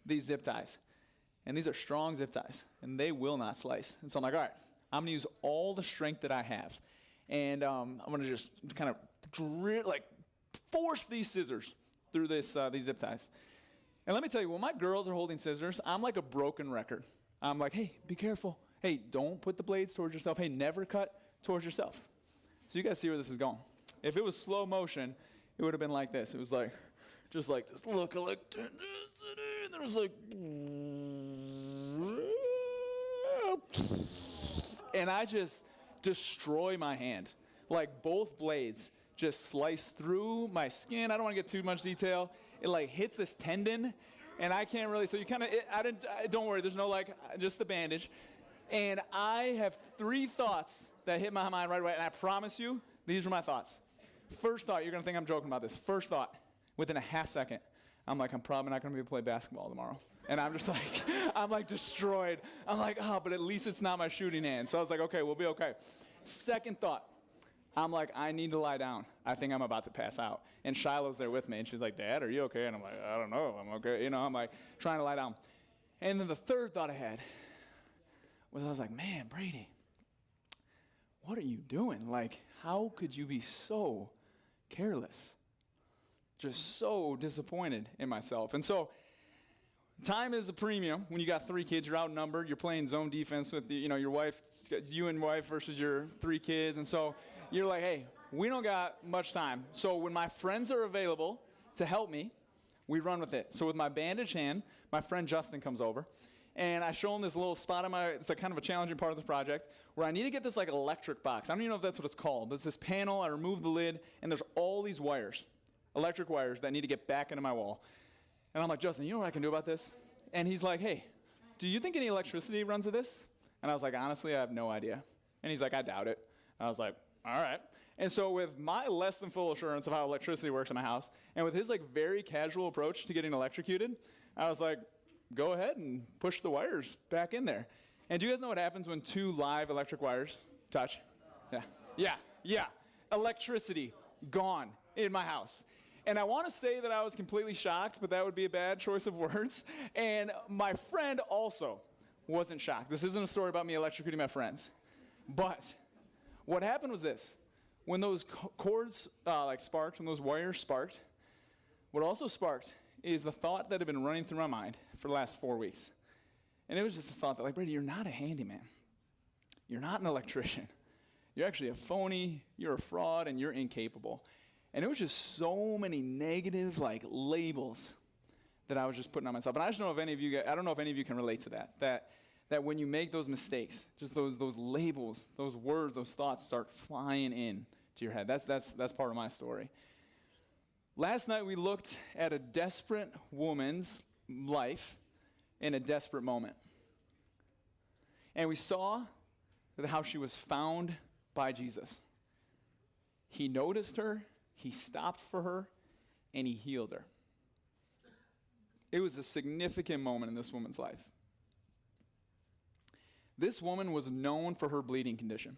Speaker 3: these zip ties. And these are strong zip ties, and they will not slice. And so I'm like, all right, I'm going to use all the strength that I have. And I'm going to just kind of force these scissors through these zip ties. And let me tell you, when my girls are holding scissors, I'm like a broken record. I'm like, hey, be careful. Hey, don't put the blades towards yourself. Hey, never cut towards yourself. So you guys see where this is going. If it was slow motion, it would have been like this. It was just like this look of intensity. And there was and I just destroy my hand. Both blades just slice through my skin. I don't want to get too much detail. It hits this tendon, and I can't really, so you kind of, don't worry, there's no just the bandage. And I have 3 thoughts that hit my mind right away, and I promise you, these are my thoughts. First thought, you're going to think I'm joking about this. First thought, within a half second, I'm probably not going to be able to play basketball tomorrow. And I'm just I'm destroyed. I'm but at least it's not my shooting hand. So I was like, okay, we'll be okay.
Speaker 9: Second thought, I'm like, I need to lie down. I think I'm about to pass out. And Shiloh's there with me, and she's like, Dad, are you okay? And I'm like, I don't know, I'm okay. You know, I'm like trying to lie down. And then the third thought I had was, I was like, man, Brady, what are you doing? Like, how could you be so careless? Just so disappointed in myself. And so time is a premium. When you got 3 kids, you're outnumbered. You're playing zone defense with your wife, you and wife versus your 3 kids. And so you're like, hey, we don't got much time. So when my friends are available to help me, we run with it. So with my bandaged hand, my friend Justin comes over. And I show him this little spot on it's like kind of a challenging part of the project where I need to get this like electric box. I don't even know if that's what it's called, but it's this panel. I remove the lid, and there's all these wires, electric wires that need to get back into my wall. And I'm like, Justin, you know what I can do about this? And he's like, hey, do you think any electricity runs to this? And I was like, honestly, I have no idea. And he's like, I doubt it. And I was like, all right. And so with my less than full assurance of how electricity works in my house, and with his like very casual approach to getting electrocuted, I was like, go ahead and push the wires back in there. And do you guys know what happens when 2 live electric wires touch? Yeah. Electricity gone in my house. And I want to say that I was completely shocked, but that would be a bad choice of words. And my friend also wasn't shocked. This isn't a story about me electrocuting my friends. But what happened was this. When those cords sparked, when those wires sparked, what also sparked is the thought that had been running through my mind for the last 4 weeks. And it was just this thought that, like, Brady, you're not a handyman. You're not an electrician. You're actually a phony, you're a fraud, and you're incapable. And it was just so many negative, like, labels that I was just putting on myself. And I just don't know if any of you guys, I don't know if any of you can relate to that when you make those mistakes, just those labels, those words, those thoughts start flying in to your head. That's part of my story. Last night we looked at a desperate woman's life in a desperate moment. And we saw how she was found by Jesus. He noticed her, he stopped for her, and he healed her. It was a significant moment in this woman's life. This woman was known for her bleeding condition.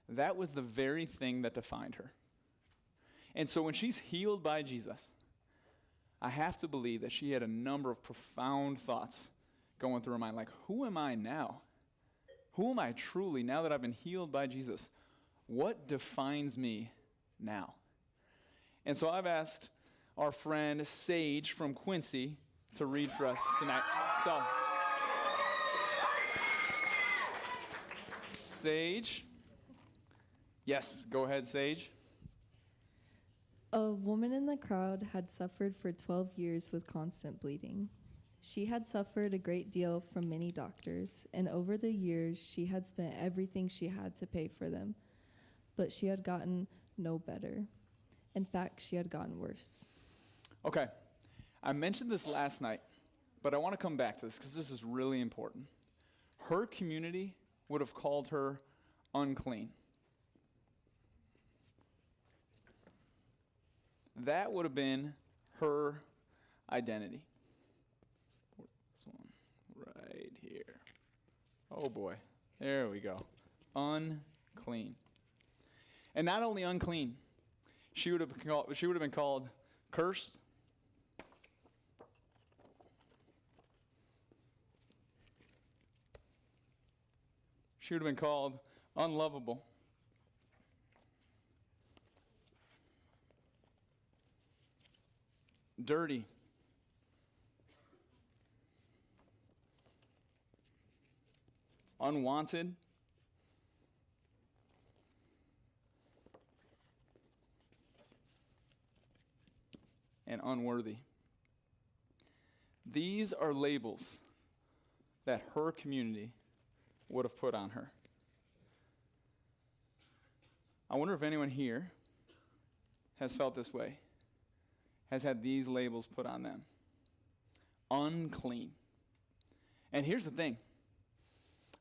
Speaker 9: That was the very thing that defined her. And so when she's healed by Jesus, I have to believe that she had a number of profound thoughts going through her mind, like, who am I now? Who am I truly now that I've been healed by Jesus? What defines me now? And so I've asked our friend Sage from Quincy to read for us tonight. So, Sage. Yes, go ahead, Sage.
Speaker 10: A woman in the crowd had suffered for 12 years with constant bleeding. She had suffered a great deal from many doctors, and over the years, she had spent everything she had to pay for them. But she had gotten no better. In fact, she had gotten worse.
Speaker 9: Okay, I mentioned this last night, but I want to come back to this because this is really important. Her community would have called her unclean. That would have been her identity. This one right here. Oh boy, there we go. Unclean. And not only unclean, she would have been called cursed. She would have been called unlovable. Dirty. Unwanted. And unworthy. These are labels that her community would have put on her. I wonder if anyone here has felt this way, has had these labels put on them. Unclean. And here's the thing.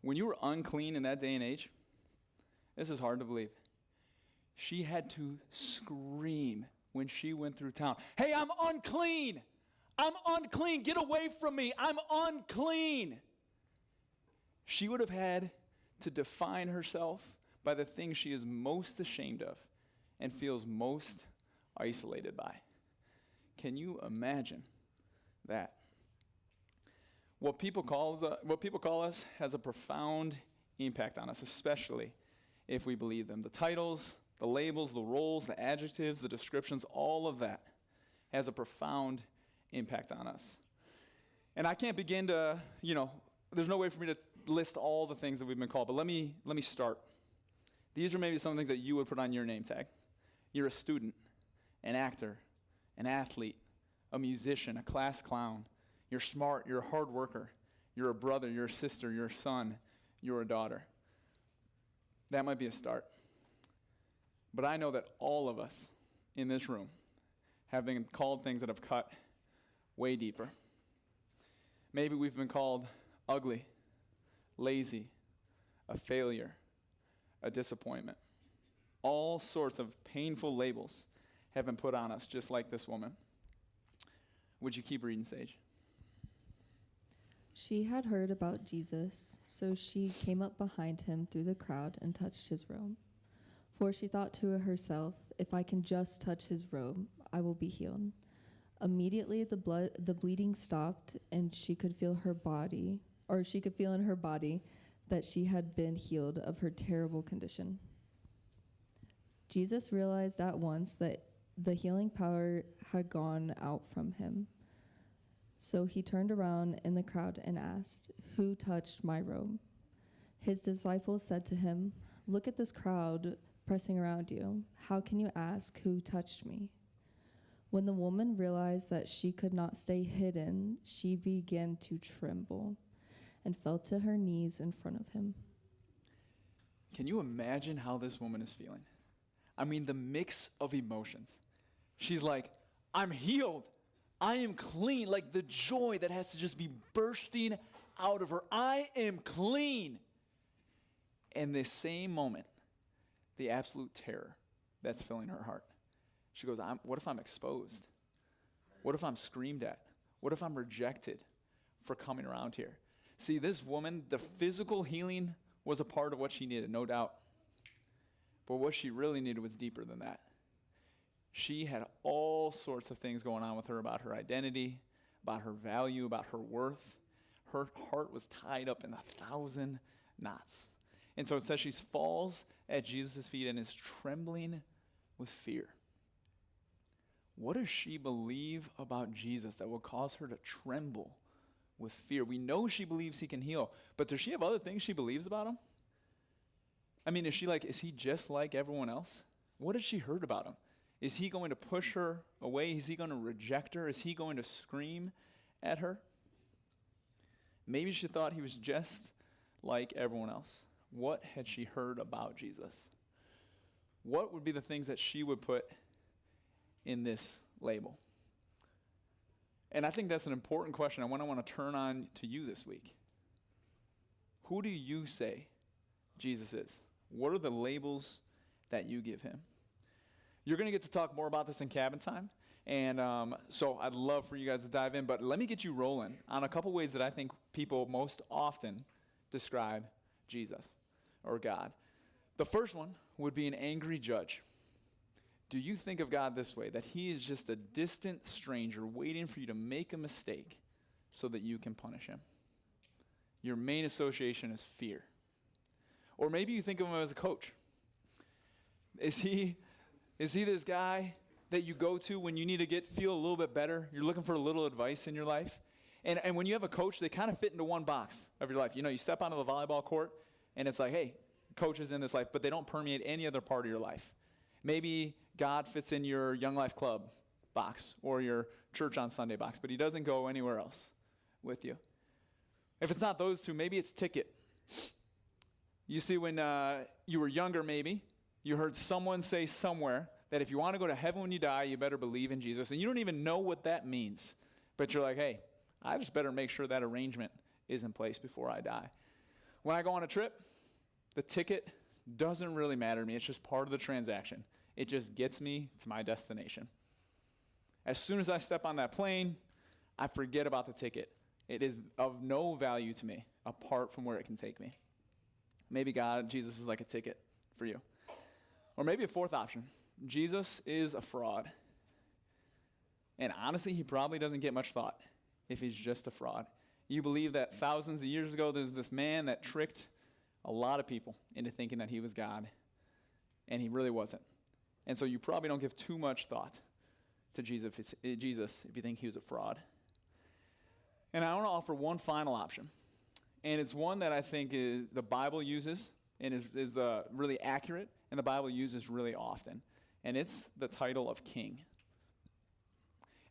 Speaker 9: When you were unclean in that day and age, this is hard to believe. She had to scream when she went through town, "Hey, I'm unclean! I'm unclean! Get away from me! I'm unclean!" She would have had to define herself by the thing she is most ashamed of and feels most isolated by. Can you imagine that? What people call us has a profound impact on us, especially if we believe them. The titles, the labels, the roles, the adjectives, the descriptions, all of that has a profound impact on us. And I can't begin to, there's no way for me to list all the things that we've been called, but let me start. These are maybe some of the things that you would put on your name tag. You're a student, an actor, an athlete, a musician, a class clown. You're smart, you're a hard worker. You're a brother, you're a sister, you're a son, you're a daughter. That might be a start. But I know that all of us in this room have been called things that have cut way deeper. Maybe we've been called ugly, lazy, a failure, a disappointment. All sorts of painful labels have been put on us, just like this woman. Would you keep reading, Sage?
Speaker 10: She had heard about Jesus, so she came up behind him through the crowd and touched his robe. For she thought to herself, if I can just touch his robe, I will be healed. Immediately the bleeding stopped, and she could feel in her body that she had been healed of her terrible condition. Jesus realized at once that the healing power had gone out from him. So he turned around in the crowd and asked, "Who touched my robe?" His disciples said to him, "Look at this crowd pressing around you. How can you ask, 'Who touched me?'" When the woman realized that she could not stay hidden, she began to tremble and fell to her knees in front of him.
Speaker 9: Can you imagine how this woman is feeling? I mean, the mix of emotions. She's like, I'm healed. I am clean. Like the joy that has to just be bursting out of her. I am clean. And this same moment, the absolute terror that's filling her heart. She goes, what if I'm exposed? What if I'm screamed at? What if I'm rejected for coming around here? See, this woman, the physical healing was a part of what she needed, no doubt. But what she really needed was deeper than that. She had all sorts of things going on with her about her identity, about her value, about her worth. Her heart was tied up in 1,000 knots. And so it says she falls at Jesus' feet and is trembling with fear. What does she believe about Jesus that will cause her to tremble with fear? We know she believes he can heal, but does she have other things she believes about him? I mean, is he just like everyone else? What has she heard about him? Is he going to push her away? Is he going to reject her? Is he going to scream at her? Maybe she thought he was just like everyone else. What had she heard about Jesus? What would be the things that she would put in this label? And I think that's an important question. I want to turn on to you this week. Who do you say Jesus is? What are the labels that you give him? You're going to get to talk more about this in cabin time. And so I'd love for you guys to dive in. But let me get you rolling on a couple ways that I think people most often describe Jesus or God. The first one would be an angry judge. Do you think of God this way, that he is just a distant stranger waiting for you to make a mistake so that you can punish him? Your main association is fear. Or maybe you think of him as a coach. Is he this guy that you go to when you need to feel a little bit better? You're looking for a little advice in your life. And when you have a coach, they kind of fit into one box of your life. You know, you step onto the volleyball court, and it's like, hey, coach is in this life, but they don't permeate any other part of your life. Maybe God fits in your Young Life Club box or your church on Sunday box, but he doesn't go anywhere else with you. If it's not those two, maybe it's ticket. You see, when you were younger, maybe, you heard someone say somewhere that if you want to go to heaven when you die, you better believe in Jesus. And you don't even know what that means. But you're like, hey, I just better make sure that arrangement is in place before I die. When I go on a trip, the ticket doesn't really matter to me. It's just part of the transaction. It just gets me to my destination. As soon as I step on that plane, I forget about the ticket. It is of no value to me apart from where it can take me. Maybe Jesus is like a ticket for you. Or maybe a fourth option. Jesus is a fraud. And honestly, he probably doesn't get much thought if he's just a fraud. You believe that thousands of years ago, there's this man that tricked a lot of people into thinking that he was God, and he really wasn't. And so you probably don't give too much thought to Jesus if you think he was a fraud. And I want to offer one final option. And it's one that I think the Bible uses and is really accurate, and the Bible uses really often. And it's the title of king.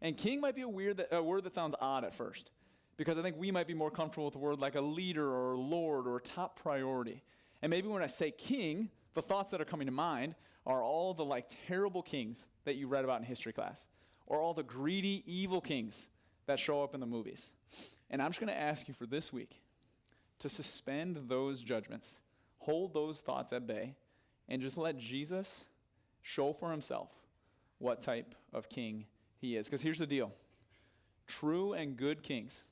Speaker 9: And king might be a word that sounds odd at first, because I think we might be more comfortable with a word like a leader or a lord or a top priority. And maybe when I say king, the thoughts that are coming to mind are all the terrible kings that you read about in history class, or all the greedy, evil kings that show up in the movies. And I'm just going to ask you for this week to suspend those judgments, hold those thoughts at bay, and just let Jesus show for himself what type of king he is. Because here's the deal. True and good kings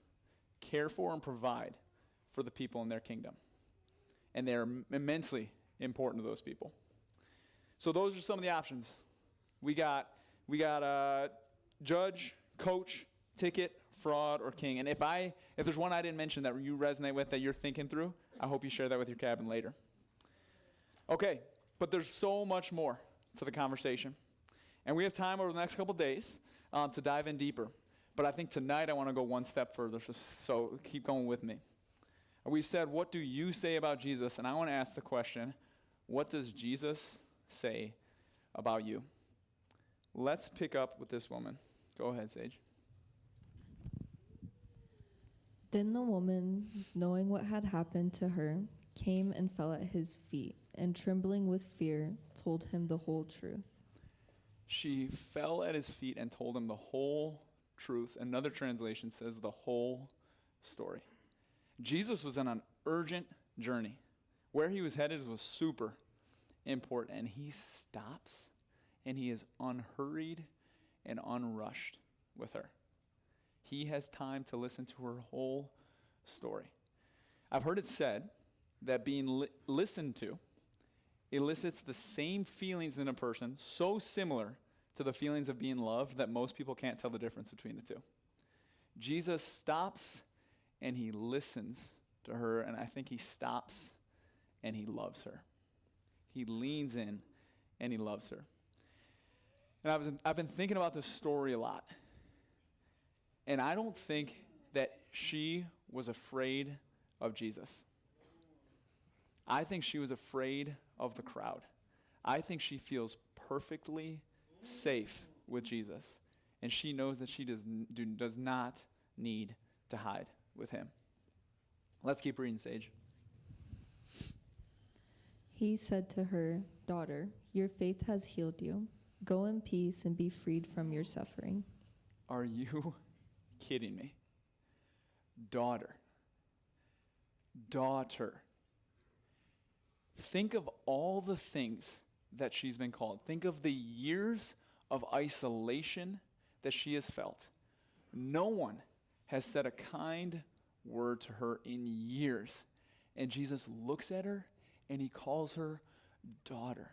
Speaker 9: care for and provide for the people in their kingdom. And they're immensely important to those people. So those are some of the options. We got judge, coach, ticket, fraud, or king. And if there's one I didn't mention that you resonate with that you're thinking through, I hope you share that with your cabin later. Okay, but there's so much more to the conversation. And we have time over the next couple days to dive in deeper. But I think tonight I want to go one step further, so keep going with me. We've said, what do you say about Jesus? And I want to ask the question, what does Jesus say about you? Let's pick up with this woman. Go ahead, Sage.
Speaker 10: Then the woman, knowing what had happened to her, came and fell at his feet, and trembling with fear, told him the whole truth.
Speaker 9: She fell at his feet and told him the whole truth. Another translation says the whole story. Jesus was on an urgent journey. Where he was headed was super important, and he stops, and he is unhurried and unrushed with her. He has time to listen to her whole story. I've heard it said that being listened to elicits the same feelings in a person, so similar to the feelings of being loved that most people can't tell the difference between the two. Jesus stops and he listens to her, and I think he stops and he loves her. He leans in and he loves her. And I've been thinking about this story a lot. And I don't think that she was afraid of Jesus. I think she was afraid of the crowd. I think she feels perfectly safe with Jesus. And she knows that she does not need to hide with him. Let's keep reading, Sage.
Speaker 10: He said to her, "Daughter, your faith has healed you. Go in peace and be freed from your suffering."
Speaker 9: Are you kidding me? Daughter. Think of all the things that she's been called. Think of the years of isolation that she has felt. No one has said a kind word to her in years. And Jesus looks at her and he calls her daughter.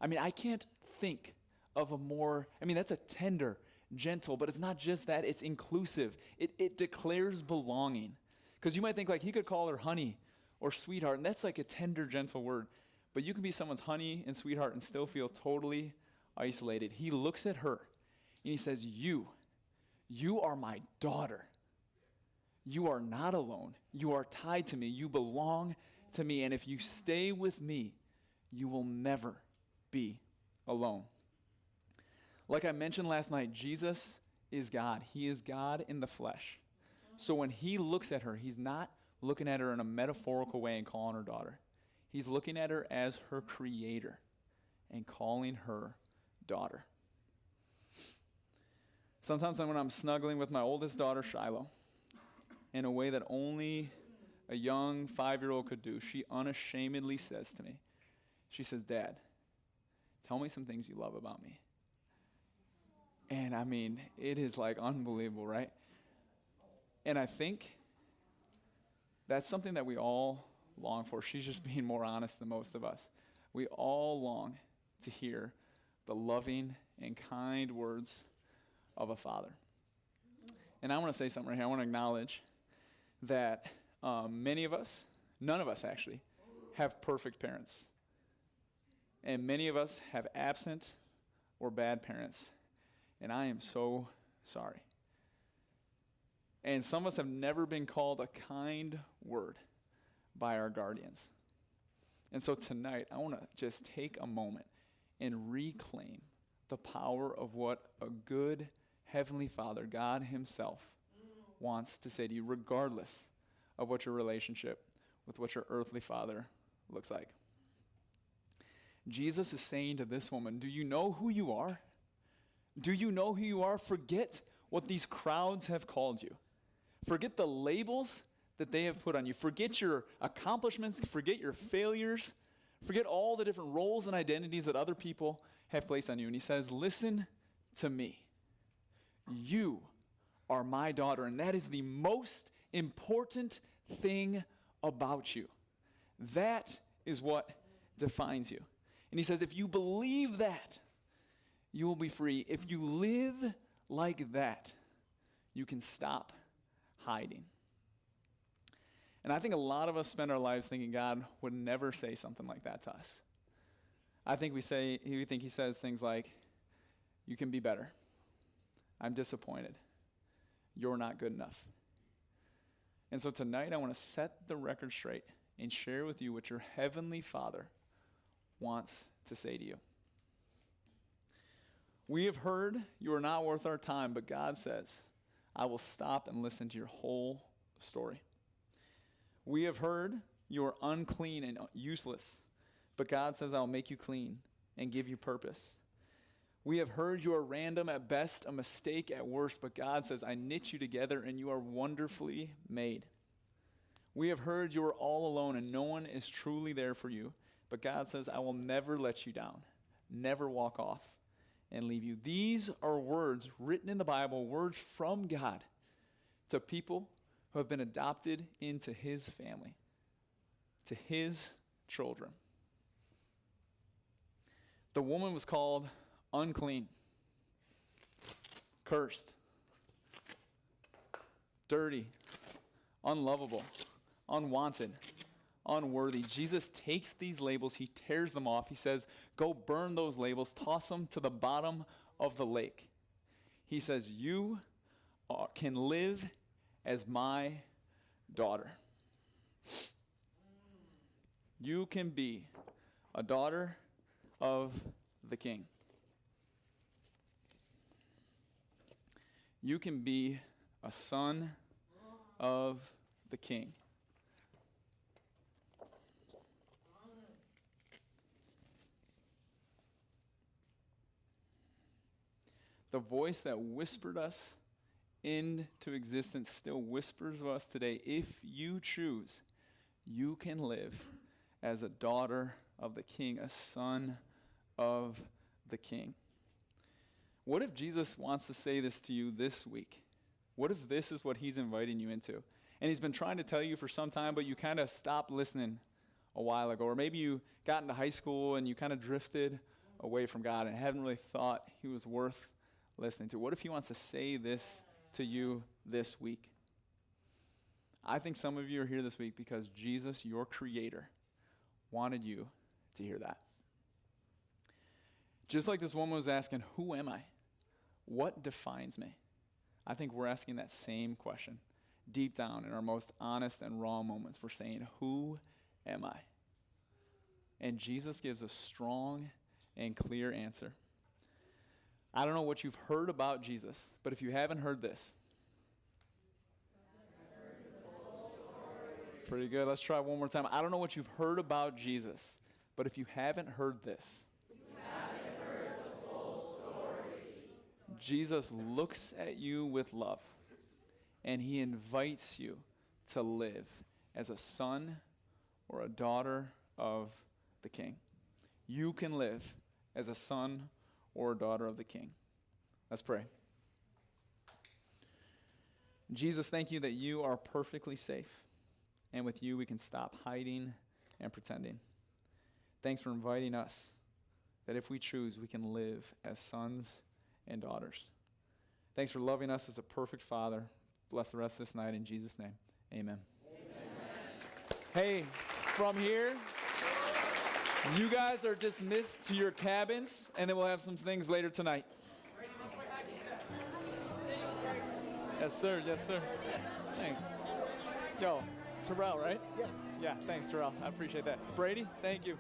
Speaker 9: I mean, I can't think of a more, that's a tender, gentle, but it's not just that, it's inclusive. It declares belonging. Because you might think he could call her honey or sweetheart, and that's like a tender, gentle word. But you can be someone's honey and sweetheart and still feel totally isolated. He looks at her and he says, you are my daughter. You are not alone. You are tied to me. You belong to me. And if you stay with me, you will never be alone. Like I mentioned last night, Jesus is God. He is God in the flesh. So when he looks at her, he's not looking at her in a metaphorical way and calling her daughter. He's looking at her as her creator and calling her daughter. Sometimes when I'm snuggling with my oldest daughter, Shiloh, in a way that only a young 5-year-old could do, she unashamedly says to me, she says, "Dad, tell me some things you love about me." And it is unbelievable, right? And I think that's something that we all long for. She's just being more honest than most of us. We all long to hear the loving and kind words of a father. And I want to say something right here. I want to acknowledge that many of us, none of us actually, have perfect parents. And many of us have absent or bad parents. And I am so sorry. And some of us have never been called a kind word by our guardians. And so tonight, I want to just take a moment and reclaim the power of what a good Heavenly Father, God Himself, wants to say to you, regardless of what your relationship with what your earthly father looks like. Jesus is saying to this woman, do you know who you are? Do you know who you are? Forget what these crowds have called you. Forget the labels that they have put on you. Forget your accomplishments. Forget your failures. Forget all the different roles and identities that other people have placed on you. And He says, listen to me. You are my daughter, and that is the most important thing about you. That is what defines you. And He says, if you believe that, you will be free. If you live like that, you can stop hiding. And I think a lot of us spend our lives thinking God would never say something like that to us. I think we think He says things like, you can be better. I'm disappointed. You're not good enough. And so tonight I want to set the record straight and share with you what your Heavenly Father wants to say to you. We have heard you are not worth our time, but God says, I will stop and listen to your whole story. We have heard you are unclean and useless, but God says, I'll make you clean and give you purpose. We have heard you are random at best, a mistake at worst, but God says, I knit you together and you are wonderfully made. We have heard you are all alone and no one is truly there for you, but God says, I will never let you down, never walk off and leave you. These are words written in the Bible, words from God to people who have been adopted into His family, to His children. The woman was called unclean, cursed, dirty, unlovable, unwanted, unworthy. Jesus takes these labels, He tears them off. He says, go burn those labels, toss them to the bottom of the lake. He says, you can live as my daughter. You can be a daughter of the King. You can be a son of the King. The voice that whispered us into existence still whispers of us today. If you choose, you can live as a daughter of the King, a son of the King. What if Jesus wants to say this to you this week? What if this is what He's inviting you into? And He's been trying to tell you for some time, but you kind of stopped listening a while ago. Or maybe you got into high school and you kind of drifted away from God and haven't really thought He was worth listening to. What if He wants to say this to you this week? I think some of you are here this week because Jesus, your Creator, wanted you to hear that. Just like this woman was asking, who am I? What defines me? I think we're asking that same question. Deep down in our most honest and raw moments, we're saying, who am I? And Jesus gives a strong and clear answer. I don't know what you've heard about Jesus, but if you haven't heard this, pretty good. Let's try one more time. I don't know what you've heard about Jesus, but if you haven't heard this, Jesus looks at you with love, and He invites you to live as a son or a daughter of the King. You can live as a son or a daughter of the King. Let's pray. Jesus, thank you that you are perfectly safe, and with you we can stop hiding and pretending. Thanks for inviting us, that if we choose, we can live as sons and daughters. Thanks for loving us as a perfect Father. Bless the rest of this night in Jesus' name. Amen. Hey, from here, you guys are dismissed to your cabins, and then we'll have some things later tonight. Yes, sir. Yes, sir. Thanks. Yo, Terrell, right? Yes. Yeah, thanks, Terrell. I appreciate that. Brady, thank you.